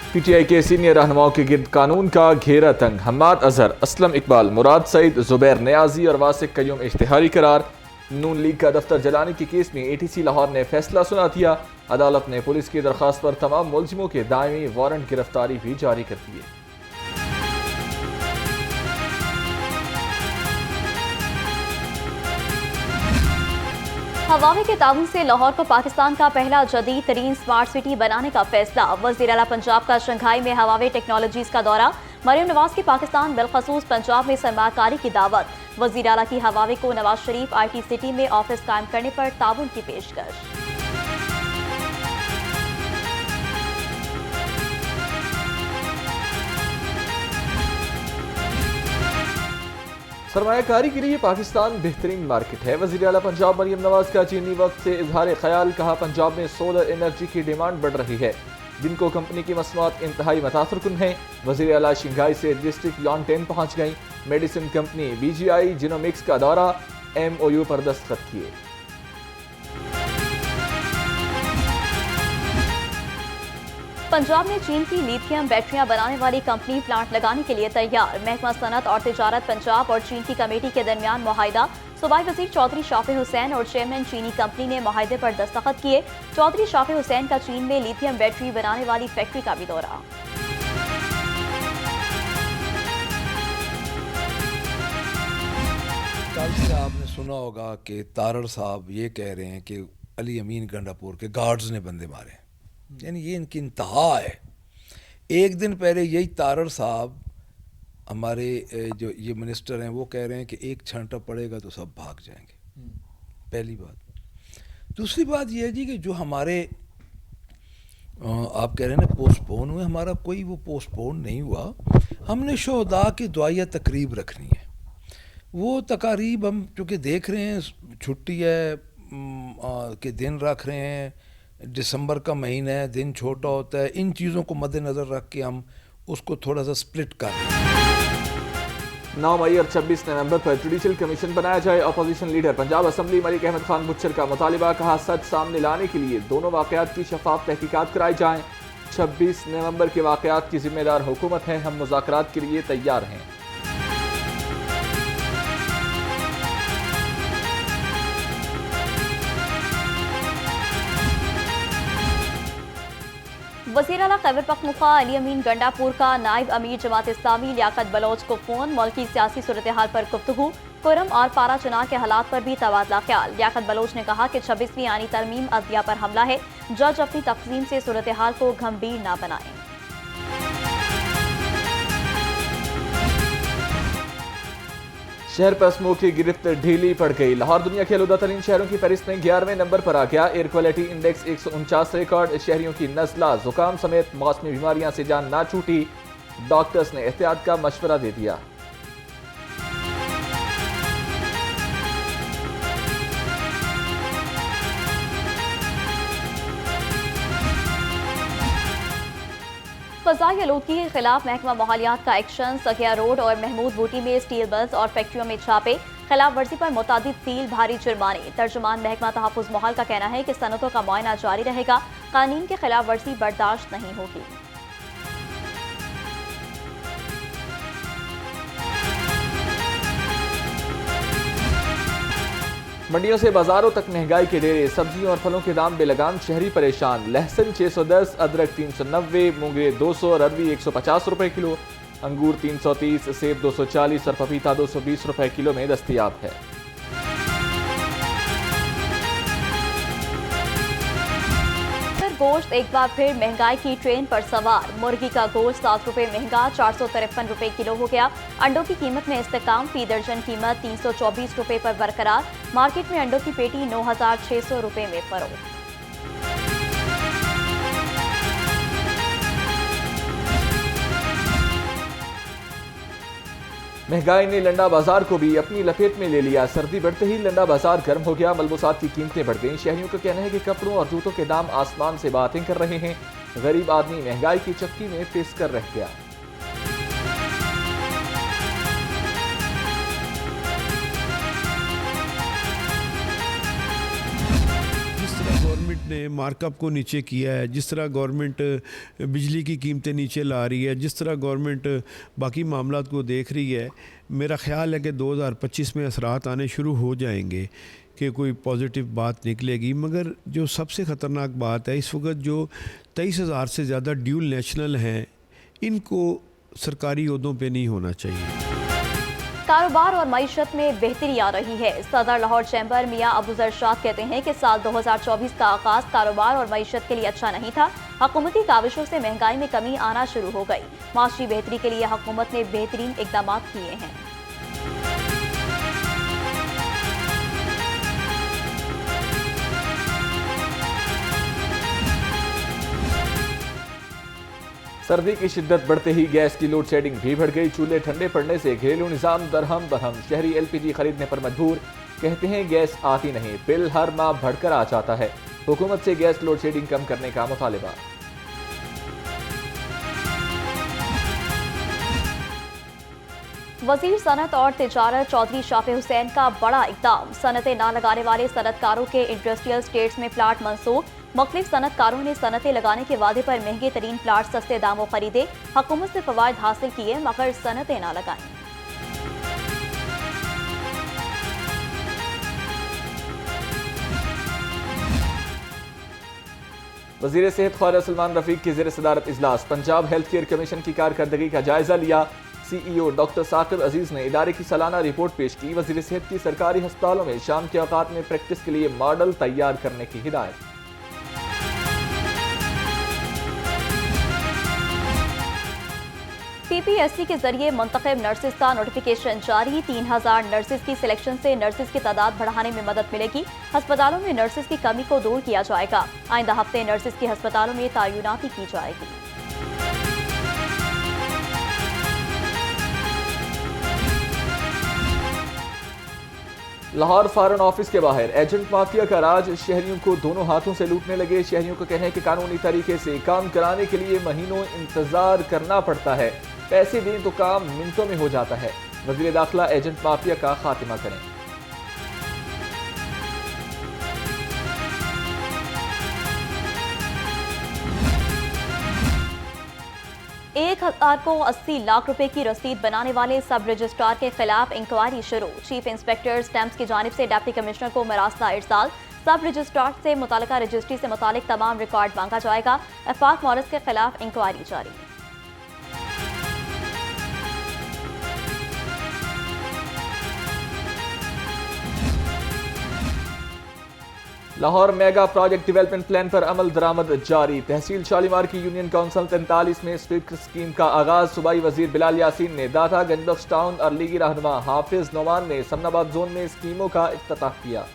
PTI के senior रहनुमाओं के गिर्द कानून का घेरा तंग। हम्माद अजहर, असलम इकबाल, मुराद सईद, जुबैर नियाजी और वासिक कयूम इश्तिहारी करार। नून लीग का दफ्तर जलाने के केस में एटीसी लाहौर ने फैसला सुना दिया। अदालत ने पुलिस की दरख्वास्त पर तमाम मुलजिमों के दायमी वारंट गिरफ्तारी भी जारी कर दिए। हवावे के ताउन से लाहौर को पाकिस्तान का पहला जदीद तरीन स्मार्ट सिटी बनाने का फैसला। वज़ीर आला पंजाब का शंघाई में हवावे टेक्नोलॉजीज का दौरा। मरियम नवाज की पाकिस्तान बिलखसूस पंजाब में सरमाकारी की दावत। वज़ीर आला की हवावे को नवाज शरीफ IT सिटी में ऑफिस कायम करने पर ताउन की पेशकश। सरमायाकारी के लिए पाकिस्तान बेहतरीन मार्केट है। वज़ीर आला पंजाब मरियम नवाज का चीनी वक्त से इजहार ख्याल। कहा, पंजाब में सोलर एनर्जी की डिमांड बढ़ रही है, जिनको कंपनी की मसनूआत इंतहाई मुतासर कुन है। वज़ीर आला शंघाई से डिस्ट्रिक्ट लॉन 10 पहुँच गई। मेडिसिन कंपनी BGI जिनोमिक्स का दौरा। MOU पर दस्तखत किए। पंजाब में चीन की लिथियम बैटरियां बनाने वाली कंपनी प्लांट लगाने के लिए तैयार। महकमा सनत और तिजारत पंजाब और चीन की कमेटी के दरमियान मुआहिदा। सूबाई वजीर चौधरी शाफी हुसैन और चेयरमैन चीनी कंपनी ने मुआहिदे पर दस्तखत किए। चौधरी शाफी हुसैन का चीन में लिथियम बैटरी बनाने वाली फैक्ट्री का भी दौरा। कल से आपने सुना होगा कि तारड़ साहब ये कह रहे हैं कि अली अमीन गंडापुर के गार्ड्स ने बंदे मारे, यानी ये इनकी इंतहा है। एक दिन पहले यही तारड़ साहब हमारे जो ये मिनिस्टर हैं वो कह रहे हैं कि एक छांटा पड़ेगा तो सब भाग जाएंगे। पहली बात। दूसरी बात ये है जी कि जो हमारे आप कह रहे हैं ना पोस्टपोन हुए, हमारा कोई वो पोस्टपोन नहीं हुआ। हमने शोहदा की दुआया तकरीब रखनी है। वो तकारीब हम चूँकि देख रहे हैं छुट्टी है के दिन रख रहे हैं, दिसंबर का महीना है, दिन छोटा होता है, इन चीज़ों को मद्देनज़र रख के हम उसको थोड़ा सा स्प्लिट कर रहे हैं। 9 मई और 26 नवंबर पर जुडिशल कमीशन बनाया जाए। Opposition leader Punjab assembly Malik Ahmad Khan Bhuchar का मुतालिबा। कहा, सच सामने लाने के लिए दोनों वाक़यात की शफाफ तहकीकात कराई जाएँ। 26 नवंबर के वाक़यात की जिम्मेदार हुकूमत है, हम मुज़ाकरात के लिए तैयार हैं। वज़ीर आला खैबर पख्तूनख्वा अली अमीन गंडापुर का नायब अमीर जमात इस्लामी लियाकत बलोच को फ़ोन। मुल्की सियासी सूरत हाल पर गुफ्तगू। कुरम और पारा चुनाव के हालात पर भी तबादला ख्याल। लियाकत बलोच ने कहा कि 26वीं आनी तरमीम अदलिया पर हमला है, जज अपनी तक़सीम से सूरत हाल को गंभीर न बनाएं। शहर पर स्मोक की गिरफ्त ढीली पड़ गई। लाहौर दुनिया के आलूदा तरीन शहरों की फहरिस्त में 11वें नंबर पर आ गया। Air quality index 149 record. शहरियों की नज़ला, जुकाम समेत मौसमी बीमारियां से जान ना छूटी। डॉक्टर्स ने एहतियात का मशवरा दे दिया। फ़ज़ाई आलूदगी के खिलाफ महकमा माहौलियात का एक्शन। सखिया रोड और महमूद बूटी में स्टील मिल्स और फैक्ट्रियों में छापे। खिलाफ वर्जी पर मुतादिद सील, भारी जुर्माने। तर्जुमान महकमा तहफ़्फ़ुज़ माहौल का कहना है कि सनतों का मुआयना जारी रहेगा। कानून के खिलाफ वर्जी बर्दाश्त नहीं होगी। मंडियों से बाजारों तक महंगाई के डेरे। सब्जियों और फलों के दाम बेलगाम, शहरी परेशान। लहसुन 610, अदरक 390, मूंगे 200 और अरबी 150 रुपए किलो। अंगूर 330, सेब 240 और पपीता 220 रुपए किलो में दस्तयाब है। गोश्त एक बार फिर महंगाई की ट्रेन पर सवार। मुर्गी का गोश्त 7 रुपए महंगा, 453 रुपए किलो हो गया। अंडों की कीमत में इस्तेकाम, फी दर्जन कीमत 324 रुपए पर बरकरार। मार्केट में अंडों की पेटी 9600 रुपए में फरोख्त। महंगाई ने लंडा बाजार को भी अपनी लपेट में ले लिया। सर्दी बढ़ते ही लंडा बाजार गर्म हो गया। मलबूसात की कीमतें बढ़ गईं। शहरियों का कहना है कि कपड़ों और जूतों के दाम आसमान से बातें कर रहे हैं। गरीब आदमी महंगाई की चक्की में पिस कर रह गया। जिस तरह गवर्नमेंट अपने मार्कअप को नीचे किया है, जिस तरह गवर्नमेंट बिजली की कीमतें नीचे ला रही है, जिस तरह गवर्नमेंट बाकी मामलात को देख रही है, मेरा ख्याल है कि 2025 में असरात आने शुरू हो जाएंगे कि कोई पॉजिटिव बात निकलेगी। मगर जो सबसे ख़तरनाक बात है, इस वक्त जो 23,000 से ज़्यादा ड्यूल नेशनल हैं, इनको सरकारी ओहदों पे नहीं होना चाहिए। कारोबार और मईशत में बेहतरी आ रही है। सदर लाहौर चैम्बर मियां अबू जरशाद कहते हैं कि साल 2024 का आगाज कारोबार और मईशत के लिए अच्छा नहीं था। हुकूमती काविशों से महंगाई में कमी आना शुरू हो गई। माशी बेहतरी के लिए हुकूमत ने बेहतरीन इकदाम किए हैं। सर्दी की शिद्दत बढ़ते ही गैस की लोड शेडिंग भी बढ़ गई। चूल्हे ठंडे पड़ने से घरेलू निज़ाम दरहम बरहम। शहरी LPG खरीदने पर मजबूर। कहते हैं गैस आती नहीं, बिल हर माह बढ़कर आ जाता है। हुकूमत से गैस लोड शेडिंग कम करने का मुतालिबा। वजीर सनत और तिजारत चौधरी शाफे हुसैन का बड़ा इकदाम। सनतें ना लगाने वाले सनतकारों के इंडस्ट्रियल स्टेट्स में प्लाट मंसूख। मुख्तलिफ सनतकारों ने सनतें लगाने के वादे पर महंगे तरीन प्लाट सस्ते दामों खरीदे। हुकूमत से फवायद हासिल किए मगर सनतें ना लगाएं। वजीर सेहत ख्वाजा सलमान रफीक की ज़ेर सदारत इजलास। पंजाब हेल्थ केयर कमीशन की कारकर्दगी का जायजा लिया। CEO डॉक्टर साकिब अजीज ने इदारे की सालाना रिपोर्ट पेश की। वजीर सेहत की सरकारी अस्पतालों में शाम के औकात में प्रैक्टिस के लिए मॉडल तैयार करने की हिदायत। PPSC के जरिए मुंतखब नर्सेज का नोटिफिकेशन जारी। 3000 नर्सेज की सिलेक्शन से नर्सेज की तादाद बढ़ाने में मदद मिलेगी। अस्पतालों में नर्सेज की कमी को दूर किया जाएगा। आइंदा हफ्ते नर्सेज की अस्पतालों में तैनाती की जाएगी। लाहौर फॉरेन ऑफिस के बाहर एजेंट माफिया का राज। शहरियों को दोनों हाथों से लूटने लगे। शहरियों का कहना है कि कानूनी तरीके से काम कराने के लिए महीनों इंतजार करना पड़ता है। पैसे दें तो काम मिनटों में हो जाता है। वज़ीर दाखिला एजेंट माफिया का खात्मा करें। 1000 को 80 लाख रुपए की रसीद बनाने वाले सब रजिस्ट्रार के खिलाफ इंक्वायरी शुरू। चीफ इंस्पेक्टर स्टैम्प्स की जानिब से डिप्टी कमिश्नर को मरासला इरसाल। सब रजिस्ट्रार से मुतालिका रजिस्ट्री से मुतालिक तमाम रिकॉर्ड मांगा जाएगा। अफाक मौरस के खिलाफ इंक्वायरी जारी। Lahore mega project development plan पर अमल दरामद जारी। तहसील शालीमार की यूनियन काउंसिल 43 में स्वीप स्कीम का आगाज। सूबाई वजीर बिलाल यासीन ने दाता गंजबख्श टाउन और लीगी रहनुमा हाफिज नोमान ने समनाबाद जोन में स्कीमों का इफ्तिताह किया।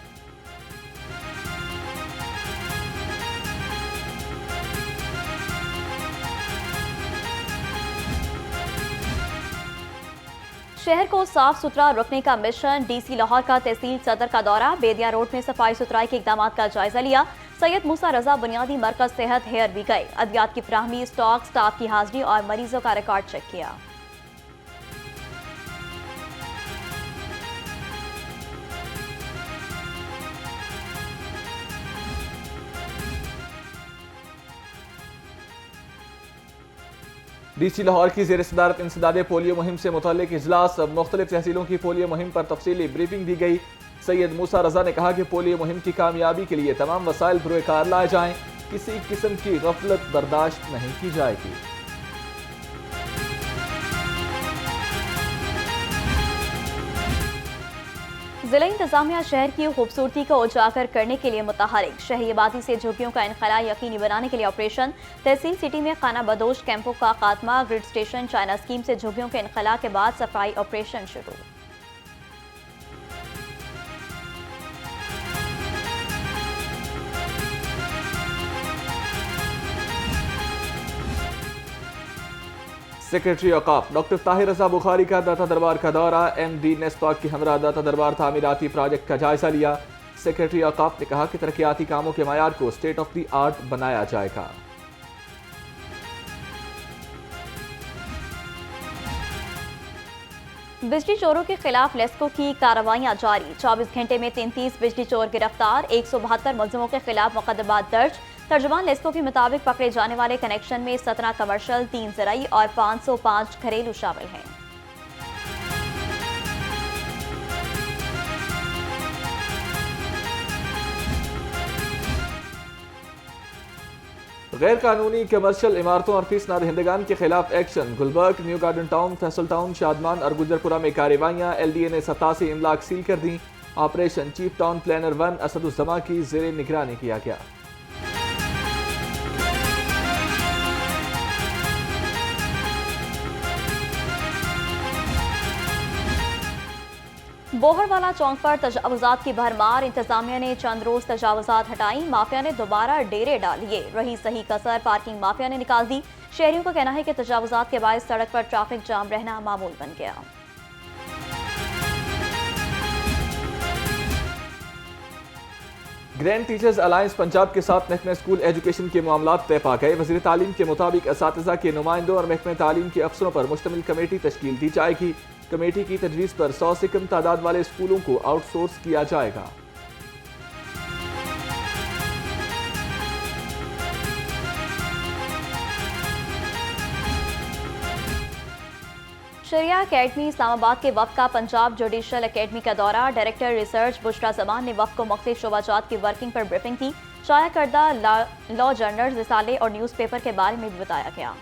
शहर को साफ सुथरा रखने का मिशन। DC लाहौर का तहसील सदर का दौरा। बेदिया रोड में सफाई सुथराई के इकदाम का जायजा लिया। सैयद मूसा रजा बुनियादी मरकज सेहत हेयर भी गए। अद्वियात की फराहमी, स्टॉक, स्टाफ की हाजिरी और मरीजों का रिकॉर्ड चेक किया। DC लाहौर की ज़ेर सदारत इंसदादे पोलियो मुहिम से मुतालिक इजलास। मुख्तलिफ तहसीलों की पोलियो मुहिम पर तफसीली ब्रीफिंग दी गई। सैयद मूसा रजा ने कहा कि पोलियो मुहिम की कामयाबी के लिए तमाम वसाइल बुरेकार लाए जाएं। किसी किस्म की गफलत बर्दाश्त नहीं की जाएगी। जिला इंतजामिया शहर की खूबसूरती को उजागर करने के लिए मुतहरिक। शहरी आबादी से झुग्गियों का इनखला यकीनी बनाने के लिए ऑपरेशन। तहसील सिटी में खाना बदोश कैंपों का खात्मा। ग्रिड स्टेशन चाइना स्कीम से झुग्गियों के इनखला के बाद सफाई ऑपरेशन शुरू। सेक्रेटरी औकाफ डॉक्टर ताहिर रजा बुखारी का दाता दरबार का दौरा। MD नेस्पाक की हमरा दाता दरबार तामीराती प्रोजेक्ट का जायजा लिया। सेक्रेटरी औकाफ ने कहा कि तरक्याती कामों के मायार को स्टेट ऑफ द आर्ट बनाया जाएगा। बिजली चोरों के खिलाफ लेस्को की कार्रवाइयां जारी। 24 घंटे में 33 बिजली चोर गिरफ्तार, 172 मुलजिमों के खिलाफ मुकदमा दर्ज। तर्जुमान लेस्को के मुताबिक पकड़े जाने वाले कनेक्शन में 17 कमर्शियल, 3 ज़राई और 505 घरेलू शामिल हैं। गैर कानूनी कमर्शियल इमारतों और फीस ना दहिंदगान के खिलाफ action. Gulberg, New Garden Town, Faisal Town, Shadman और गुजरपुरा में कार्रवाइयाँ। LDA ने 87 इमलाक सील कर दी। ऑपरेशन चीफ टाउन प्लानर 1 असदुज्जमा की जेर निगरानी किया गया। बोहरवाला चौक पर तजावुजात की भरमार। इंतजामिया ने चंद रोज तजावुजात हटाई, माफिया ने दोबारा डेरे डाल लिए। रही सही कसर पार्किंग माफिया ने निकाल दी। शहरियों का कहना है कि तजावुजात के बायस सड़क पर ट्रैफिक जाम रहना मामूल बन गया। ग्रैंड टीचर्स अलायंस पंजाब के साथ महकमे स्कूल एजुकेशन के मामलात तय पा गए। वज़ीर तालीम के मुताबिक असातिज़ा के नुमाइंदों और महकमे तालीम के अफसरों पर मुश्तमिल कमेटी तश्कील दी जाएगी। कमेटी की तजवीज़ पर 100 से कम तादाद वाले स्कूलों को आउटसोर्स किया जाएगा। शरिया अकेडमी इस्लामाबाद के वफ़द का पंजाब जुडिशल अकेडमी का दौरा। डायरेक्टर रिसर्च बुशरा जमान ने वफ़द को मुख्तलिफ शोबाजात की वर्किंग पर ब्रीफिंग की। शाया करदा लॉ जर्नल्स, रिसाले और न्यूज़पेपर के बारे में भी बताया गया।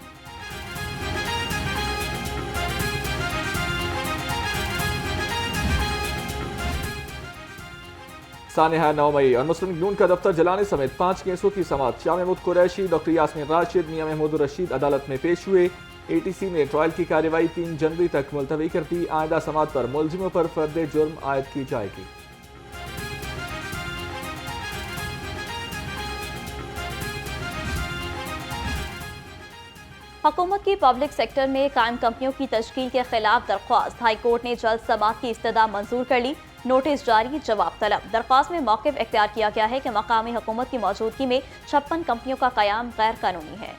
सानिहा 9 मई और मुस्लिम लीग नून का दफ्तर जलाने समेत 5 केसों की समाअत। शाह महमूद कुरैशी, डॉक्टर यास्मीन राशिद, मियां महमूद रशीद अदालत में पेश हुए। ATC ने ट्रायल की कार्रवाई 3 जनवरी तक मुलतवी कर दी। आइंदा समाअत पर मुलजिमों पर फर्द जुर्म आयद की जाएगी। हुकूमत की पब्लिक सेक्टर में कायम कंपनियों की तश्कील के खिलाफ दरख्वास्त। हाई कोर्ट ने जल्द समाअत की इस्तदा मंजूर कर ली। नोटिस जारी, जवाब तलब। दरख्वास्त में मौक़िफ़ इख्तियार किया गया है कि मकामी हुकूमत की मौजूदगी में 56 कंपनियों का क़याम गैर कानूनी है।